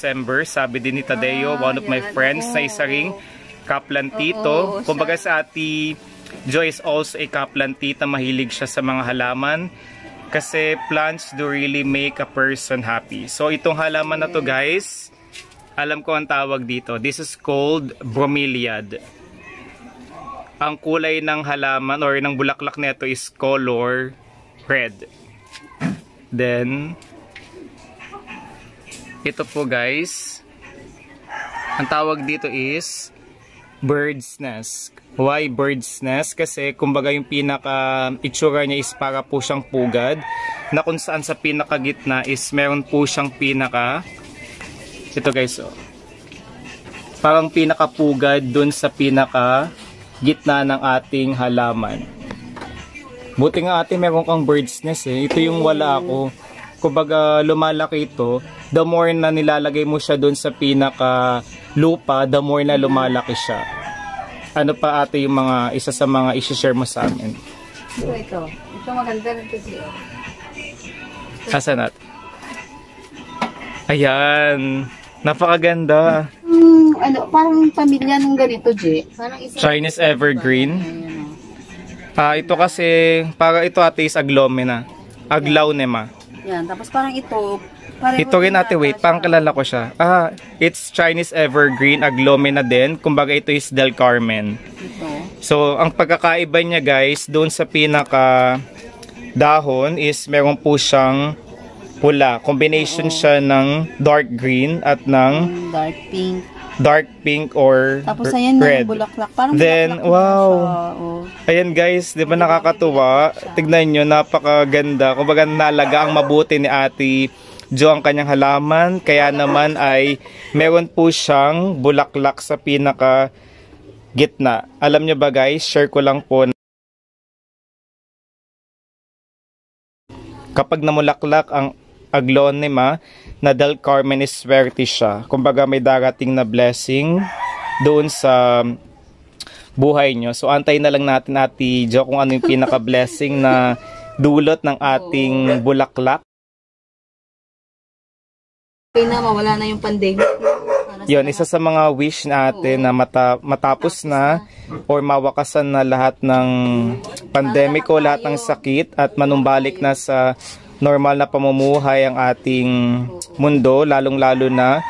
December. Sabi din ni Tadeo, one of my friends, na isa ring kaplantito. Kumbaga sa Ate Jo is also a kaplantita. Mahilig siya sa mga halaman. Kasi plants do really make a person happy. So itong halaman na to guys, alam ko ang tawag dito. This is called bromeliad. Ang kulay ng halaman or ng bulaklak nito is color red. Then ito po guys, ang tawag dito is bird's nest. Why bird's nest? Kasi kumbaga yung pinaka itsura niya is para po siyang pugad, na kung saan sa pinaka gitna is meron po siyang pinaka, ito guys, oh, parang pinaka pugad dun sa pinaka gitna ng ating halaman. Buti nga ate meron kang bird's nest eh. Ito yung wala ako. Kumbaga lumalaki ito, the more na nilalagay mo siya dun sa pinaka lupa, the more na lumalaki siya. Ano pa ate yung mga isa sa mga i-share mo sa amin? Ito. Ito maganda rin ito siya. Asan natin? Ayan. Napakaganda. Ano, parang pamilya nung ganito, J. Parang isa Chinese evergreen. Ito kasi, para ito ate is aglomena. Aglaonema. Yan, tapos parang ito. Ito rin ate, wait, parang kilala ko siya. It's Chinese evergreen, aglomena din. Kumbaga ito is Del Carmen. Ito. So, ang pagkakaiba niya guys, doon sa pinaka dahon is meron po siyang pula. Combination siya ng dark green at ng dark pink or tapos ayan red. Yung bulaklak. Parang then, bulaklak wow. siya, Ayan guys, di ba nakakatuwa? Tignan nyo, napakaganda. Kumbaga nalaga ang mabuti ni Ate Jo ang kanyang halaman. Kaya naman ay meron po siyang bulaklak sa pinaka gitna. Alam nyo ba guys, share ko lang po. Kapag namulaklak ang aglonema na Del Carmen is swerte siya. Kumbaga may darating na blessing doon sa buhay nyo. So antayin na lang natin Ate Jo kung ano yung pinaka-blessing na dulot ng ating bulaklak. Okay na, mawala na yung pandemic. Yun, isa sa mga wish natin na matapos na or mawakasan na lahat ng pandemic o lahat ng sakit at manumbalik na sa normal na pamumuhay ang ating mundo, lalong-lalo na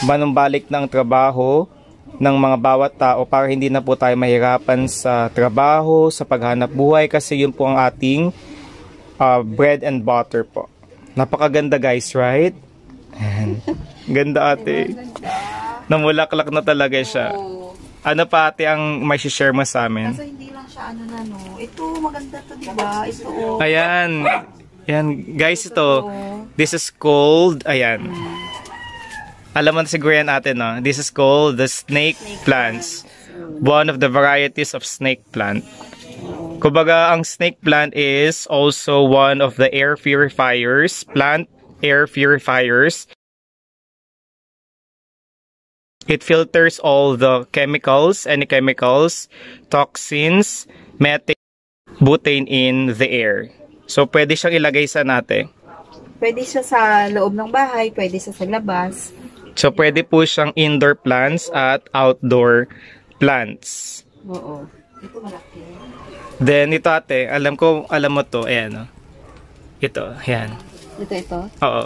manumbalik ng trabaho ng mga bawat tao para hindi na po tayo mahirapan sa trabaho, sa paghanap buhay kasi yun po ang ating bread and butter po. Napakaganda guys, right? Ganda ate. Namulaklak na talaga siya. Ano pa ate ang may share mo sa amin? Kaso hindi lang siya ano na no. Ito maganda to, diba? Ito Ayan. Yan, guys, ito. This is called, ayan. Alam mo na siguro yan natin, no? This is called the snake plants. One of the varieties of snake plant. Kumbaga, ang snake plant is also one of the air purifiers, plant air purifiers. It filters all the chemicals, any chemicals, toxins, methane, butane in the air. So, pwede siyang ilagay sa natin. Pwede siya sa loob ng bahay, pwede siya sa labas. So, pwede po siyang indoor plants at outdoor plants. Oo. Ito malaki. Then, ito ate, alam mo to, ayan. Ito, ayan. Ito? Oo.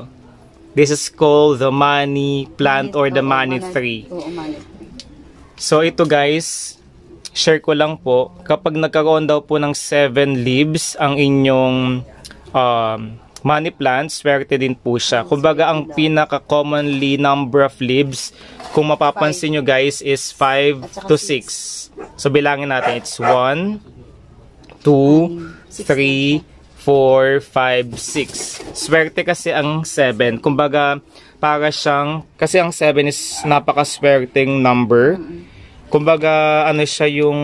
This is called the money plant or the money tree. Oo, money tree. So, ito guys, share ko lang po, kapag nagkaroon daw po ng 7 leaves ang inyong money plant, swerte din po siya. Kumbaga, ang pinaka-commonly number of leaves, kung mapapansin nyo guys, is 5 to 6. So, bilangin natin. It's 1, 2, 3, 4, 5, 6. Swerte kasi ang 7. Kumbaga, para siyang, kasi ang 7 is napaka-swerteng number. Kumbaga, ano siya yung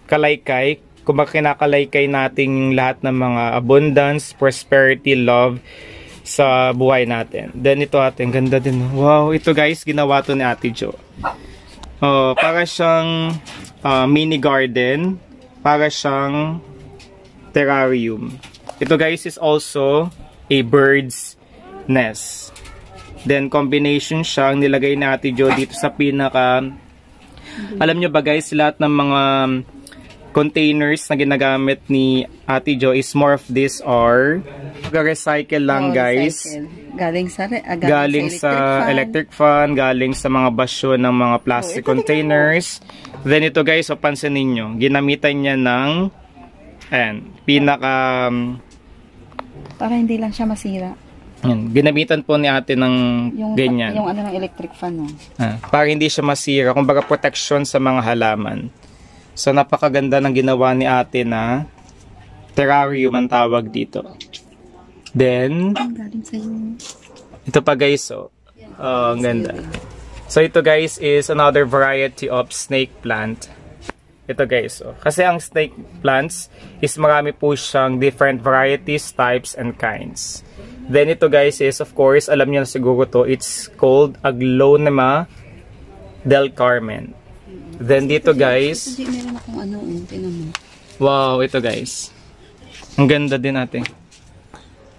kalaykay. Kumbaga, kinakalaykay natin lahat ng mga abundance, prosperity, love sa buhay natin. Then, ito ating ganda din. Wow, ito guys, ginawa to ni Ate Jo. Para siyang mini garden. Para siyang terrarium. Ito guys is also a bird's nest. Then combination siya, ang nilagay ni Ate Jo dito sa pinaka, alam nyo ba guys, lahat ng mga containers na ginagamit ni Ate Jo is more of this are recycle lang guys. Galing sa electric fan, galing sa mga basyo ng mga plastic containers. Then ito guys, so pansin ninyo, ginamitan niya ng pinaka para hindi lang siya masira. Ginamitan po ni ate ng ganyan. Yung ano ng electric fan, no? Para hindi siya masira, kumbaga protection sa mga halaman. So napakaganda ng ginawa ni ate na terrarium ang tawag dito. Then ito pa guys, ang ganda. So ito guys is another variety of snake plant. Ito guys, kasi ang snake plants is marami po siyang different varieties, types, and kinds. Then ito guys is, of course, alam niyo na siguro to, it's called Aglonema del Carmen. Then dito guys, wow, ito guys, ang ganda din natin.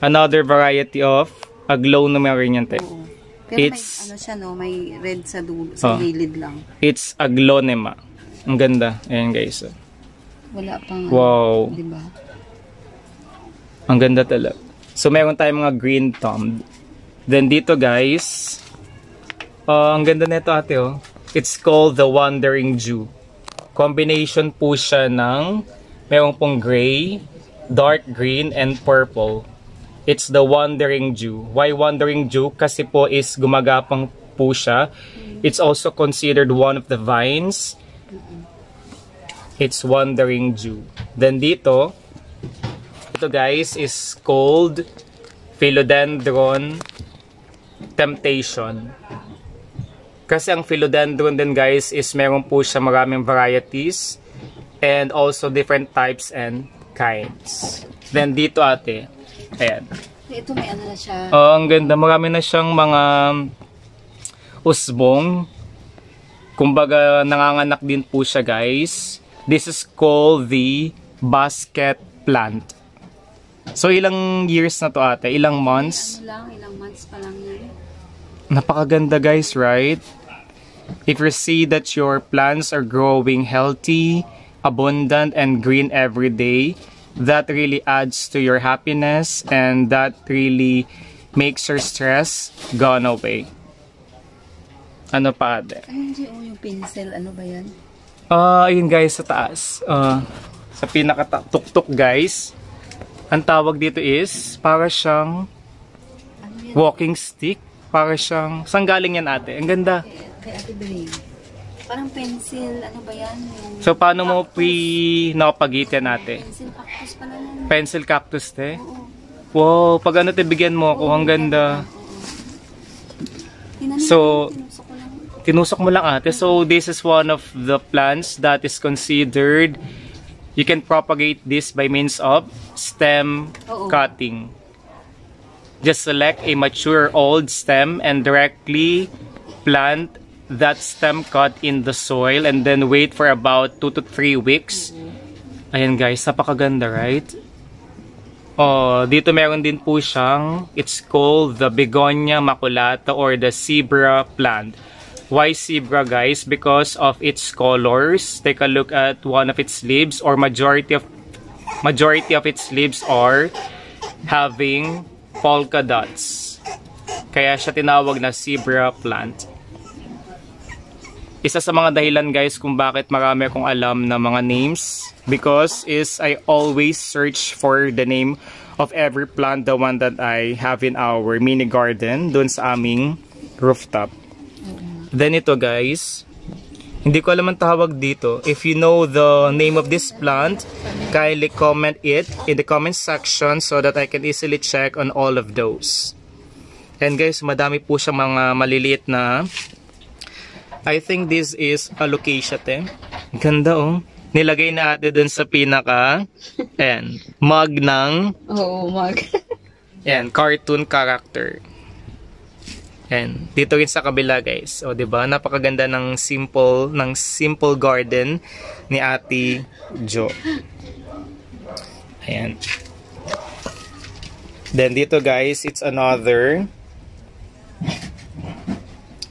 Another variety of Aglonema rin yan tayo. It's, may, ano siya, no? May red sa dulo, sa gilid lang. It's Aglonema. Ang ganda. Ayan guys. Wala pang, wow. Diba? Ang ganda talaga. So, meron tayong mga green thumb. Then, dito guys, ang ganda nito ate, it's called the Wandering Jew. Combination po siya ng, meron pong gray, dark green, and purple. It's the Wandering Jew. Why Wandering Jew? Kasi po is gumagapang po siya. It's also considered one of the vines. It's Wandering Jew. Then dito, ito guys is called Philodendron Temptation. Kasi ang philodendron din guys is meron po siya maraming varieties and also different types and kinds. Then dito ate, ayan. Ito may ano na siya. Ang ganda, marami na siyang mga usbong. Kumbaga nanganganak din po siya guys. This is called the basket plant. So ilang years na to ate? Ilang months? Ilang months pa lang yun. Napakaganda guys, right? If you see that your plants are growing healthy, abundant, and green every day, that really adds to your happiness and that really makes your stress gone away. Ano pa ate? Yung pencil, ano ba yan? Ayun guys, sa taas. Sa pinaka-tuktok guys, ang tawag dito is, para siyang walking stick. Para siyang, saan galing yan ate? Ang ganda. Kay Ate Bering. Parang pencil, ano ba yan? Yung so, paano mo nakapagitan ate? pencil cactus pala yan. Pencil cactus te? Oo. Wow, pag ano te, bigyan mo ako. Ang ganda. So, tinusok mo lang ate. So, this is one of the plants that is considered, you can propagate this by means of stem cutting. Just select a mature old stem and directly plant that stem cut in the soil and then wait for about 2 to 3 weeks. Ayan guys, napakaganda, right? Dito meron din po siyang, it's called the Begonia maculata or the zebra plant. Why zebra guys? Because of its colors. Take a look at one of its leaves, or majority of its leaves are having polka dots. Kaya siya tinawag na zebra plant. Isa sa mga dahilan guys kung bakit marami akong alam na mga names, because is I always search for the name of every plant, the one that I have in our mini garden dun sa aming rooftop. Then ito guys, hindi ko alam ang tawag dito. If you know the name of this plant, kindly comment it in the comment section so that I can easily check on all of those. And guys, madami po siya mga maliliit na, I think this is alocasia te. Ganda Nilagay na ate dun sa pinaka, ayan, mug ng, mug. ayan, cartoon character. Ayan, dito rin sa kabila guys. Diba? Napakaganda ng simple garden ni Ate Jo. Ayan. Then dito guys, it's another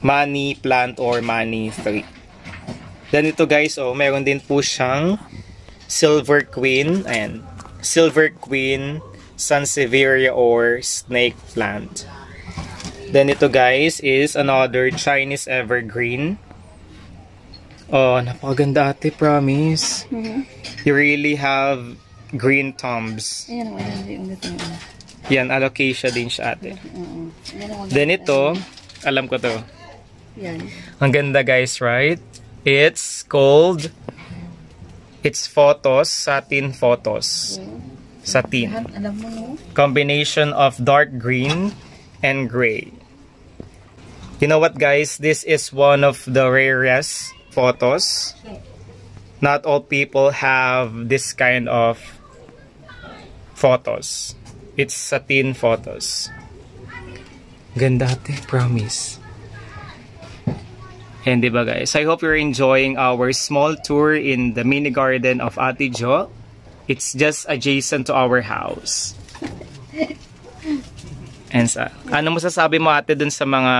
money plant or money tree. Then ito guys, meron din po siyang silver queen and silver queen sansevieria or snake plant. Then ito guys is another Chinese evergreen. Oh, napakaganda ate, promise. You really have green thumbs. Yan, alocasia din siya ate. Then ito, alam ko to. Yan. Ang ganda guys, right? It's called, it's photos, satin photos. Satin. Alam mo, no? Combination of dark green and gray. You know what guys, this is one of the rarest photos. Not all people have this kind of photos. It's satin photos. Ganda ate, promise. And diba guys, I hope you're enjoying our small tour in the mini garden of Ate Jo. It's just adjacent to our house. And ano masasabi mo ate dun sa mga,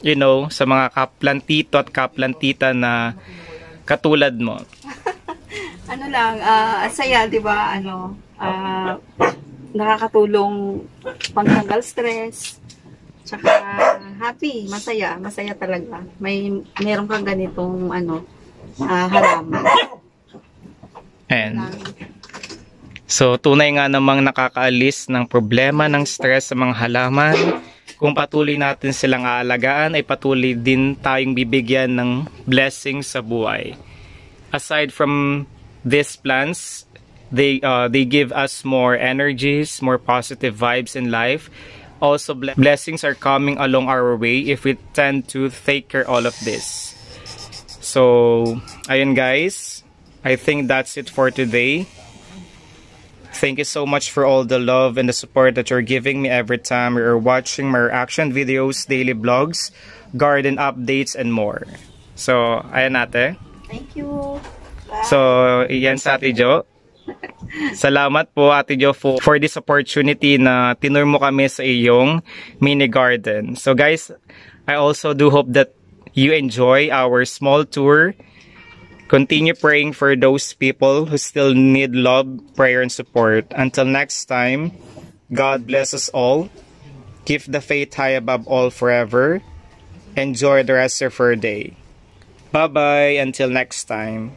you know, sa mga kaplantito at kaplantita na katulad mo? Ano lang, saya, di ba? Ano, nakakatulong pangtanggal stress. Tsaka happy, masaya talaga. Meron kang ganitong halaman. And so tunay nga namang nakakaalis ng problema ng stress sa mga halaman. Kung patuloy natin silang aalagaan, ay patuloy din tayong bibigyan ng blessings sa buhay. Aside from these plants, they give us more energies, more positive vibes in life. Also, blessings are coming along our way if we tend to take care all of this. So, ayun guys, I think that's it for today. Thank you so much for all the love and the support that you're giving me every time you're watching my reaction videos, daily vlogs, garden updates, and more. So, ayan ate. Thank you. Bye. So, yan sa Ate Jo. Salamat po Ate Jo for this opportunity na tinur mo kami sa iyong mini garden. So guys, I also do hope that you enjoy our small tour. Continue praying for those people who still need love, prayer, and support. Until next time, God bless us all. Keep the faith high above all forever. Enjoy the rest of your day. Bye-bye until next time.